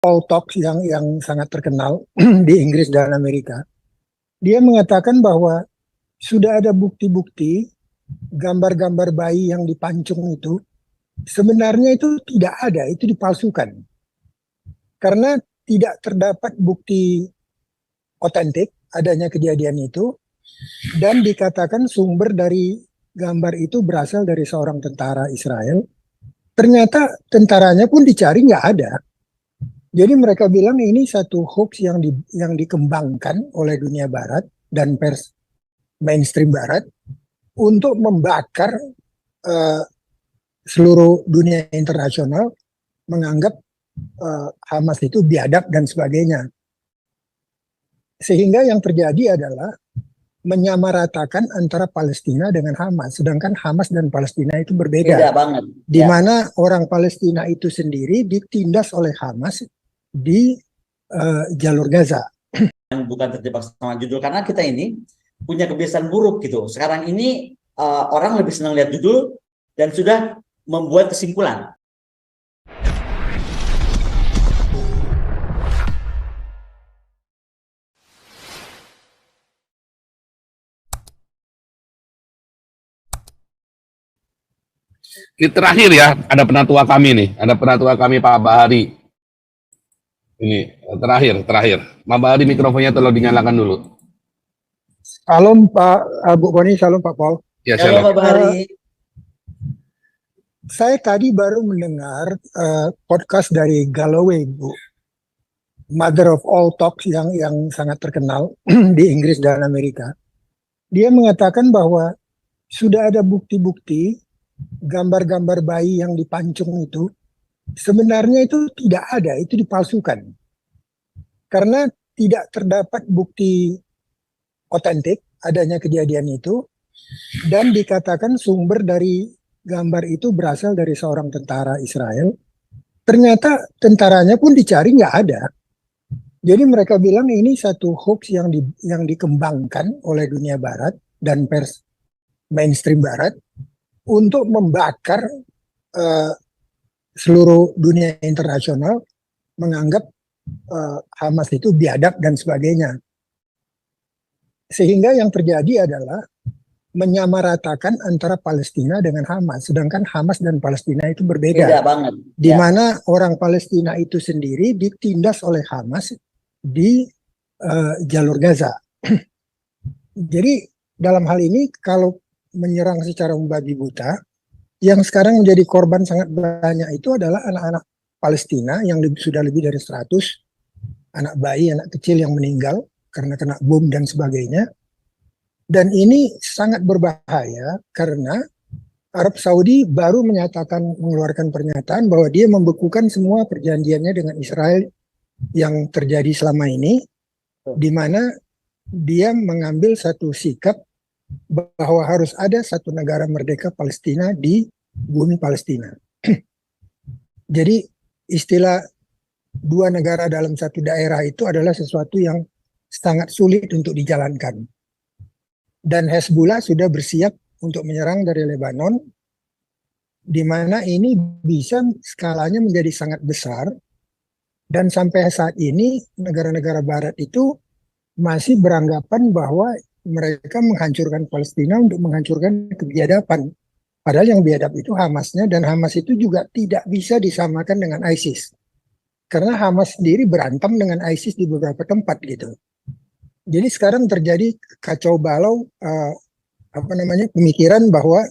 All Talks yang sangat terkenal di Inggris dan Amerika, dia mengatakan bahwa sudah ada bukti-bukti gambar-gambar bayi yang dipancung itu sebenarnya itu tidak ada, itu dipalsukan. Karena tidak terdapat bukti otentik adanya kejadian itu, dan dikatakan sumber dari gambar itu berasal dari seorang tentara Israel. Ternyata tentaranya pun dicari nggak ada. Jadi mereka bilang ini satu hoax yang dikembangkan oleh dunia barat dan pers mainstream barat untuk membakar seluruh dunia internasional, menganggap Hamas itu biadab dan sebagainya. Sehingga yang terjadi adalah menyamaratakan antara Palestina dengan Hamas, sedangkan Hamas dan Palestina itu berbeda. Beda banget. Di mana orang Palestina itu sendiri ditindas oleh Hamas di jalur Gaza. Bukan terjebak sama judul, karena kita ini punya kebiasaan buruk gitu. Sekarang ini orang lebih senang lihat judul dan sudah membuat kesimpulan. Ini terakhir ya, ada penatua kami nih, ada penatua kami Pak Bahari. Ini terakhir. Pak Bahari, mikrofonnya tolong dinyalakan dulu. Salam Pak Bu Koni, salam Pak Paul. Ya, Halo Pak Bahari. Saya tadi baru mendengar podcast dari Galloway, Bu, Mother of All Talks yang sangat terkenal di Inggris dan Amerika. Dia mengatakan bahwa sudah ada bukti-bukti gambar-gambar bayi yang dipancung itu sebenarnya itu tidak ada, itu dipalsukan. Karena tidak terdapat bukti otentik adanya kejadian itu, dan dikatakan sumber dari gambar itu berasal dari seorang tentara Israel. Ternyata tentaranya pun dicari nggak ada. Jadi mereka bilang ini satu hoax yang dikembangkan oleh dunia barat dan pers mainstream barat untuk membakar seluruh dunia internasional, menganggap Hamas itu biadab dan sebagainya. Sehingga yang terjadi adalah menyamaratakan antara Palestina dengan Hamas, sedangkan Hamas dan Palestina itu berbeda. Beda banget. Di mana orang Palestina itu sendiri ditindas oleh Hamas di jalur Gaza. Jadi dalam hal ini kalau menyerang secara membabi buta, yang sekarang menjadi korban sangat banyak itu adalah anak-anak Palestina yang sudah lebih dari 100 anak bayi, anak kecil yang meninggal karena kena bom dan sebagainya. Dan ini sangat berbahaya karena Arab Saudi baru mengeluarkan pernyataan bahwa dia membekukan semua perjanjiannya dengan Israel yang terjadi selama ini, di mana dia mengambil satu sikap bahwa harus ada satu negara merdeka Palestina di bumi Palestina. Jadi istilah dua negara dalam satu daerah itu adalah sesuatu yang sangat sulit untuk dijalankan. Dan Hezbollah sudah bersiap untuk menyerang dari Lebanon, di mana ini bisa skalanya menjadi sangat besar, dan sampai saat ini negara-negara barat itu masih beranggapan bahwa mereka menghancurkan Palestina untuk menghancurkan kebiadaban. Padahal yang biadab itu Hamasnya, dan Hamas itu juga tidak bisa disamakan dengan ISIS. Karena Hamas sendiri berantem dengan ISIS di beberapa tempat gitu. Jadi sekarang terjadi kacau balau pemikiran bahwa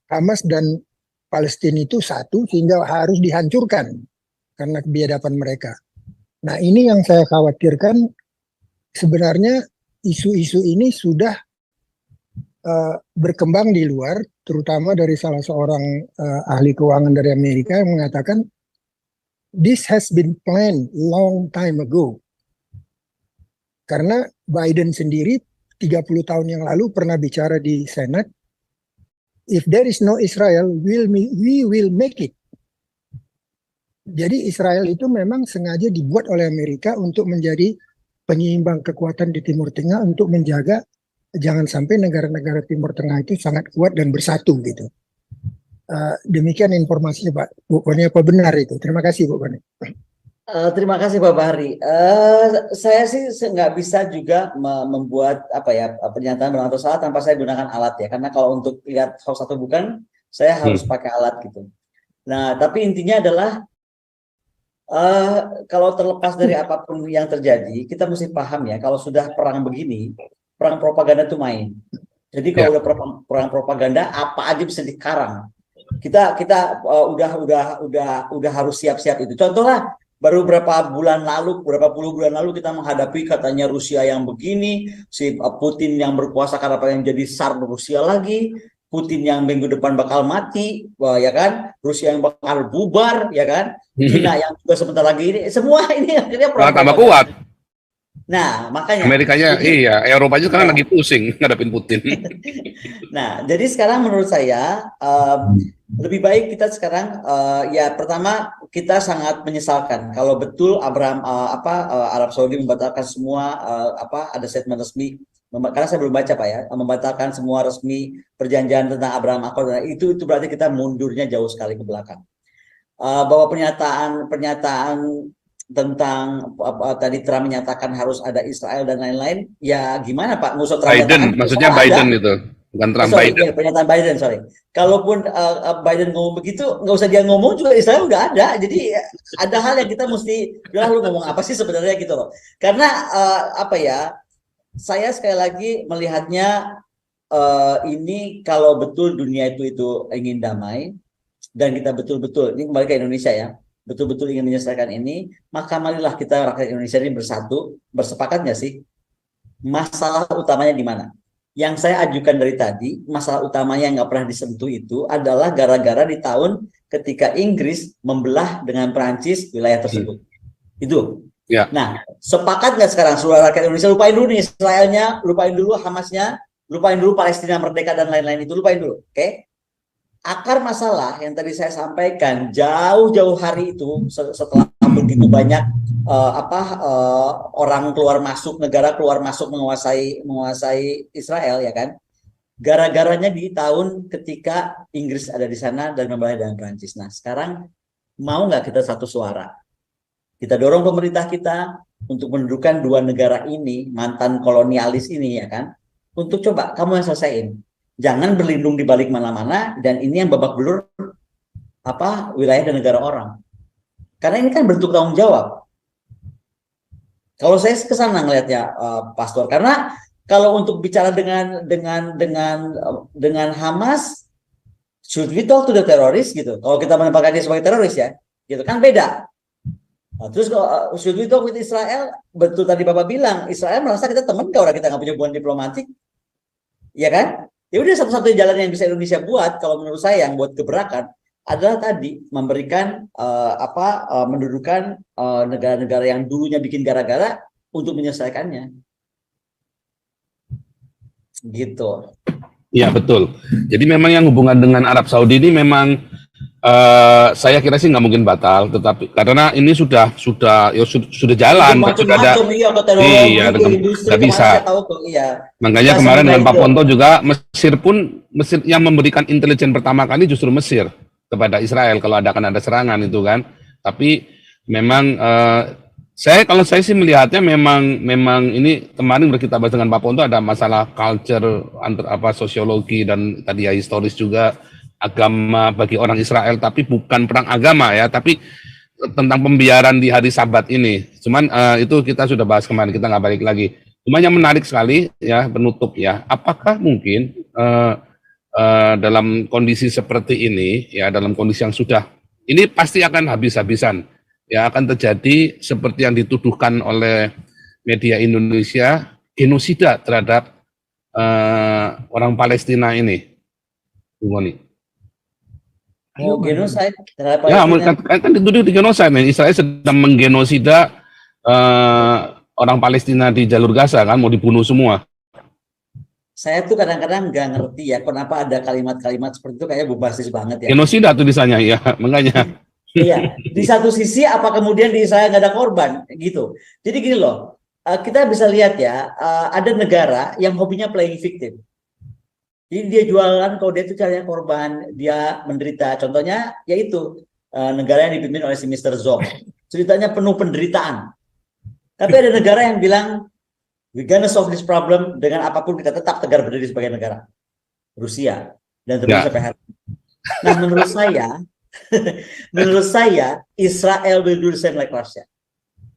Hamas dan Palestina itu satu sehingga harus dihancurkan karena kebiadaban mereka. Nah, ini yang saya khawatirkan. Sebenarnya isu-isu ini sudah berkembang di luar, terutama dari salah seorang ahli keuangan dari Amerika yang mengatakan this has been planned long time ago. Karena Biden sendiri 30 tahun yang lalu pernah bicara di Senat, if there is no Israel, we will make it. Jadi Israel itu memang sengaja dibuat oleh Amerika untuk menjadi penyeimbang kekuatan di Timur Tengah, untuk menjaga jangan sampai negara-negara Timur Tengah itu sangat kuat dan bersatu gitu. Demikian informasinya Pak Bu Koni, apa benar itu? Terima kasih Bu Koni. Terima kasih Pak Bahri. Saya sih nggak bisa juga membuat apa ya pernyataan benar atau salah tanpa saya gunakan alat ya. Karena kalau untuk lihat hoax atau bukan, saya harus pakai alat gitu. Nah, tapi intinya adalah kalau terlepas dari apapun yang terjadi, kita mesti paham ya. Kalau sudah perang begini, perang propaganda itu main. Jadi kalau udah perang propaganda, apa aja bisa dikarang. Kita udah harus siap-siap itu. Contohlah baru berapa puluh bulan lalu kita menghadapi katanya Rusia yang begini, si Putin yang berkuasa karena pengen jadi SAR Rusia lagi, Putin yang minggu depan bakal mati, wah, ya kan? Rusia yang bakal bubar, ya kan? Cina yang juga sebentar lagi ini, semua ini akhirnya tambah kuat. Nah, makanya Amerikanya, iya, Eropanya sekarang lagi pusing ngadepin Putin. Nah, jadi sekarang menurut saya lebih baik kita sekarang ya pertama kita sangat menyesalkan kalau betul Arab Saudi membatalkan semua ada statement resmi karena saya belum baca Pak ya, membatalkan semua resmi perjanjian tentang Abraham Accord, itu berarti kita mundurnya jauh sekali ke belakang. Bahwa pernyataan tentang tadi Trump menyatakan harus ada Israel dan lain-lain, ya gimana Pak? Musuh Trump Biden, maksudnya Biden itu, bukan Trump. Biden. Pernyataan Biden, Kalaupun Biden ngomong begitu, nggak usah dia ngomong juga Israel udah ada. Jadi ada hal yang kita mesti, udah lu ngomong apa sih sebenarnya gitu loh. Karena saya sekali lagi melihatnya ini kalau betul dunia itu ingin damai dan kita betul-betul ini kembali ke Indonesia ya. Betul-betul ingin menyelesaikan ini, maka marilah kita rakyat Indonesia ini bersepakat nggak sih? Masalah utamanya di mana? Yang saya ajukan dari tadi, masalah utamanya yang nggak pernah disentuh itu adalah gara-gara di tahun ketika Inggris membelah dengan Perancis wilayah tersebut. Itu. Ya. Nah, sepakat nggak sekarang seluruh rakyat Indonesia lupain dulu nih Israelnya, lupain dulu Hamasnya, lupain dulu Palestina merdeka dan lain-lain itu, lupain dulu, oke? Akar masalah yang tadi saya sampaikan jauh-jauh hari itu setelah begitu banyak orang negara keluar masuk menguasai Israel ya kan, gara-garanya di tahun ketika Inggris ada di sana dan membelah dengan Prancis. Nah sekarang mau nggak kita satu suara, kita dorong pemerintah kita untuk mendudukan dua negara ini, mantan kolonialis ini ya kan, untuk coba kamu yang selesaiin. Jangan berlindung di balik mana-mana dan ini yang babak belur wilayah dan negara orang. Karena ini kan bentuk tanggung jawab. Kalau saya kesana ngelihatnya Pastor, karena kalau untuk bicara dengan Hamas, should we talk to the terrorist gitu. Kalau kita menempatkan dia sebagai teroris ya, gitu kan beda. Nah, terus should we talk with Israel? Betul tadi Bapak bilang, Israel merasa kita teman orang kita nggak punya hubungan diplomatik, ya kan? Ya udah satu-satunya jalan yang bisa Indonesia buat kalau menurut saya yang buat gebrakan adalah tadi memberikan mendudukan negara-negara yang dulunya bikin gara-gara untuk menyelesaikannya. Gitu. Iya betul. Jadi memang yang hubungan dengan Arab Saudi ini memang saya kira sih nggak mungkin batal, tetapi karena ini sudah jalan, sudah ada, nggak bisa. Makanya kemarin dengan Pak Ponto juga Mesir yang memberikan intelijen pertama kali justru Mesir kepada Israel kalau akan ada serangan itu kan. Tapi memang kalau saya sih melihatnya memang ini kemarin kita bahas dengan Pak Ponto ada masalah culture sosiologi dan tadi ya historis juga. Agama bagi orang Israel, tapi bukan perang agama ya, tapi tentang pembiaran di hari Sabat ini. Cuman itu kita sudah bahas kemarin, kita nggak balik lagi. Cuman yang menarik sekali ya penutup ya, apakah mungkin dalam kondisi seperti ini ya, dalam kondisi yang sudah ini pasti akan habis-habisan ya, akan terjadi seperti yang dituduhkan oleh media Indonesia, genosida terhadap orang Palestina ini, Bung Ngoni. Genosida. Ya, kan dituduh di genosida. Israel sedang menggenosida orang Palestina di jalur Gaza kan, mau dibunuh semua. Saya tuh kadang-kadang nggak ngerti ya kenapa ada kalimat-kalimat seperti itu, kayaknya bombastis banget ya. Genosida tulisannya ya, makanya. Iya, di satu sisi apa kemudian di Israel nggak ada korban gitu. Jadi gini loh, kita bisa lihat ya, ada negara yang hobinya playing victim. Jadi dia jualan kalau dia itu caranya korban, dia menderita. Contohnya yaitu negara yang dipimpin oleh si Mr. Zong. ceritanya penuh penderitaan. Tapi ada negara yang bilang we gonna solve this problem dengan apapun kita tetap tegar berdiri sebagai negara. Rusia dan terus sampai hari ini. Nah, menurut saya Israel will do the same like Russia.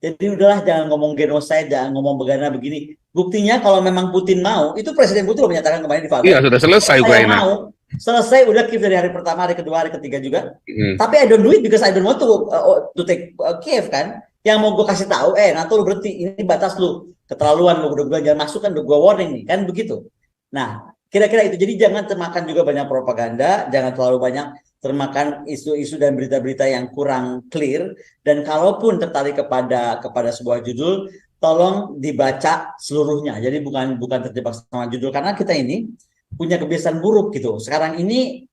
Jadi udahlah, jangan ngomong genocide, jangan ngomong begini. Buktinya kalau memang Putin mau, itu Presiden Putin menyatakan kemarin di Valdo. Iya, sudah selesai Ukraina. Selesai, udah Kiev dari hari pertama, hari kedua, hari ketiga juga. Tapi I don't do it because I don't want to take Kiev kan. Yang mau gue kasih tahu, NATO lu berhenti, ini batas lu, keterlaluan lu, udah jangan masuk kan, udah gue warning nih, kan begitu. Nah, kira-kira itu. Jadi jangan termakan juga banyak propaganda, jangan terlalu banyak termakan isu-isu dan berita-berita yang kurang clear, dan kalaupun tertarik kepada sebuah judul, tolong dibaca seluruhnya. Jadi bukan terjebak sama judul, karena kita ini punya kebiasaan buruk gitu. Sekarang ini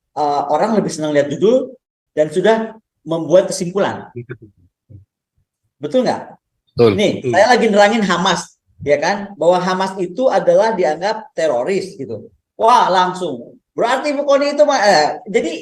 orang lebih senang lihat judul dan sudah membuat kesimpulan. Betul nggak? Betul. Nih, saya lagi nerangin Hamas, ya kan? Bahwa Hamas itu adalah dianggap teroris gitu. Wah, langsung. Berarti pokoknya itu jadi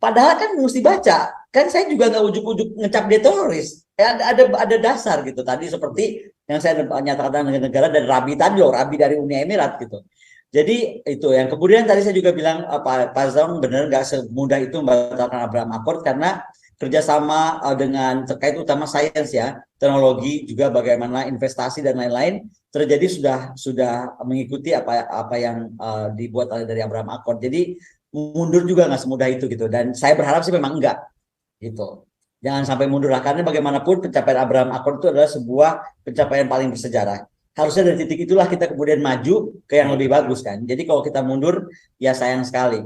padahal kan mesti baca. Kan saya juga nggak ujuk-ujuk ngecap dia teroris. Ada dasar gitu. Tadi seperti yang saya nyatakan dengan negara dan Rabi tadi loh, Rabi dari Uni Emirat gitu. Jadi itu yang kemudian tadi saya juga bilang Pak Zong benar nggak semudah itu membatalkan Abraham Accord, karena kerjasama dengan terkait utama sains ya, teknologi, juga bagaimana investasi dan lain-lain terjadi sudah mengikuti apa yang dibuat dari Abraham Accord. Jadi mundur juga nggak semudah itu gitu, dan saya berharap sih memang enggak gitu, jangan sampai mundur lah, karena bagaimanapun pencapaian Abraham Accord itu adalah sebuah pencapaian paling bersejarah. Harusnya dari titik itulah kita kemudian maju ke yang lebih bagus kan. Jadi kalau kita mundur ya sayang sekali.